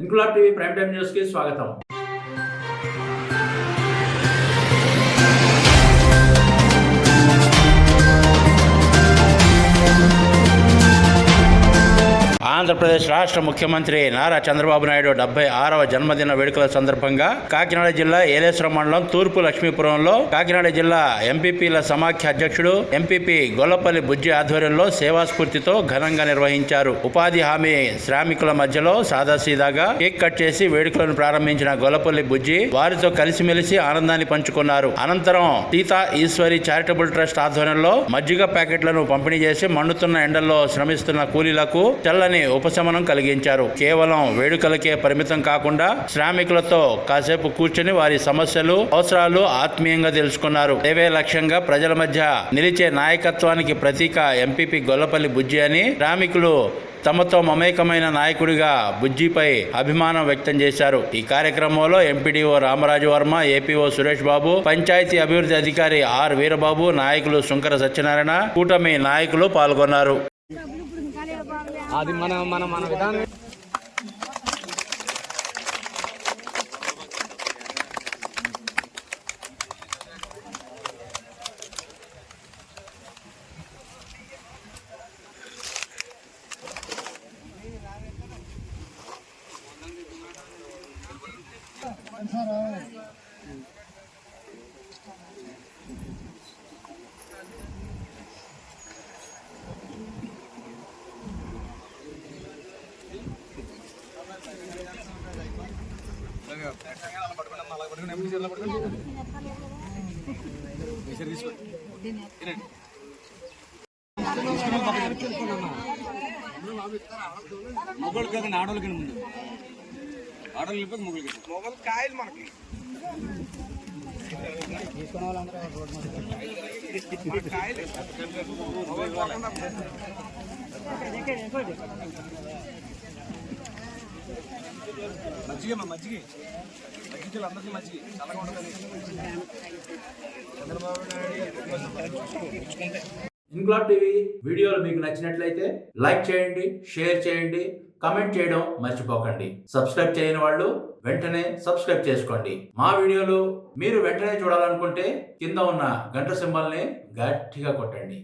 Inquilab TV prime time news కి స్వాగతం. ఆంధ్రప్రదేశ్ రాష్ట్ర ముఖ్యమంత్రి నారా చంద్రబాబు నాయుడు 76వ జన్మదిన వేడుకల సందర్భంగా కాకినాడ జిల్లా ఏలేశ్వరం మండలం తూర్పు లక్ష్మీపురంలో కాకినాడ జిల్లా ఎంపీపీల సమాఖ్య అధ్యక్షుడు ఎంపీపీ గొల్లపల్లి బుజ్జి ఆధ్వర్యంలో సేవాస్ఫూర్తితో ఘనంగా నిర్వహించారు. ఉపాధి హామీ శ్రామికుల మధ్యలో సాదాసీదాగా కేక్ కట్ చేసి వేడుకలను ప్రారంభించిన గొల్లపల్లి బుజ్జి వారితో కలిసిమెలిసి ఆనందాన్ని పంచుకున్నారు. అనంతరం సీతా ఈశ్వరి చారిటబుల్ ట్రస్ట్ ఆధ్వర్యంలో మజ్జిగ ప్యాకెట్లను పంపిణీ చేసి మండుతున్న ఎండల్లో శ్రమిస్తున్న కూలీలకు చల్లని ఉపశమనం కలిగించారు. కేవలం వేడుకలకే పరిమితం కాకుండా శ్రామికులతో కాసేపు కూర్చొని వారి సమస్యలు, అవసరాలు ఆత్మీయంగా తెలుసుకున్నారు. సేవే లక్ష్యంగా ప్రజల మధ్య నిలిచే నాయకత్వానికి ప్రతీక ఎంపీపీ గొల్లపల్లి బుజ్జి అని శ్రామికులు తమతో మమేకమైన నాయకుడిగా బుజ్జిపై అభిమానం వ్యక్తం చేశారు. ఈ కార్యక్రమంలో ఎంపీడీఓ రామరాజు వర్మ, ఏపీఓ సురేష్ బాబు, పంచాయతీ అభివృద్ధి అధికారి ఆర్ వీరబాబు, నాయకులు శుంకర సత్యనారాయణ, కూటమి నాయకులు పాల్గొన్నారు. అది మన మన మన విధానం. మొగలు కదా ఆడోళ్ళకి ముందు ఆడోళ్ళు వెళ్ళిపోతే మొగలు కాయలు మనకి తీసుకునే వాళ్ళందరూ మజ్జిగ మజ్జిగ మజ్జిగలు అందరికీ మజ్జిగ చల్లగా ఉండదని చంద్రబాబు నాయుడు. ఇంక్లాబ్ టీవీ వీడియోలు మీకు నచ్చినట్లయితే లైక్ చేయండి, షేర్ చేయండి, కమెంట్ చేయడం మర్చిపోకండి. సబ్స్క్రైబ్ చేయని వాళ్ళు వెంటనే సబ్స్క్రైబ్ చేసుకోండి. మా వీడియోలు మీరు వెంటనే చూడాలనుకుంటే కింద ఉన్న గంట సింబల్ని గట్టిగా కొట్టండి.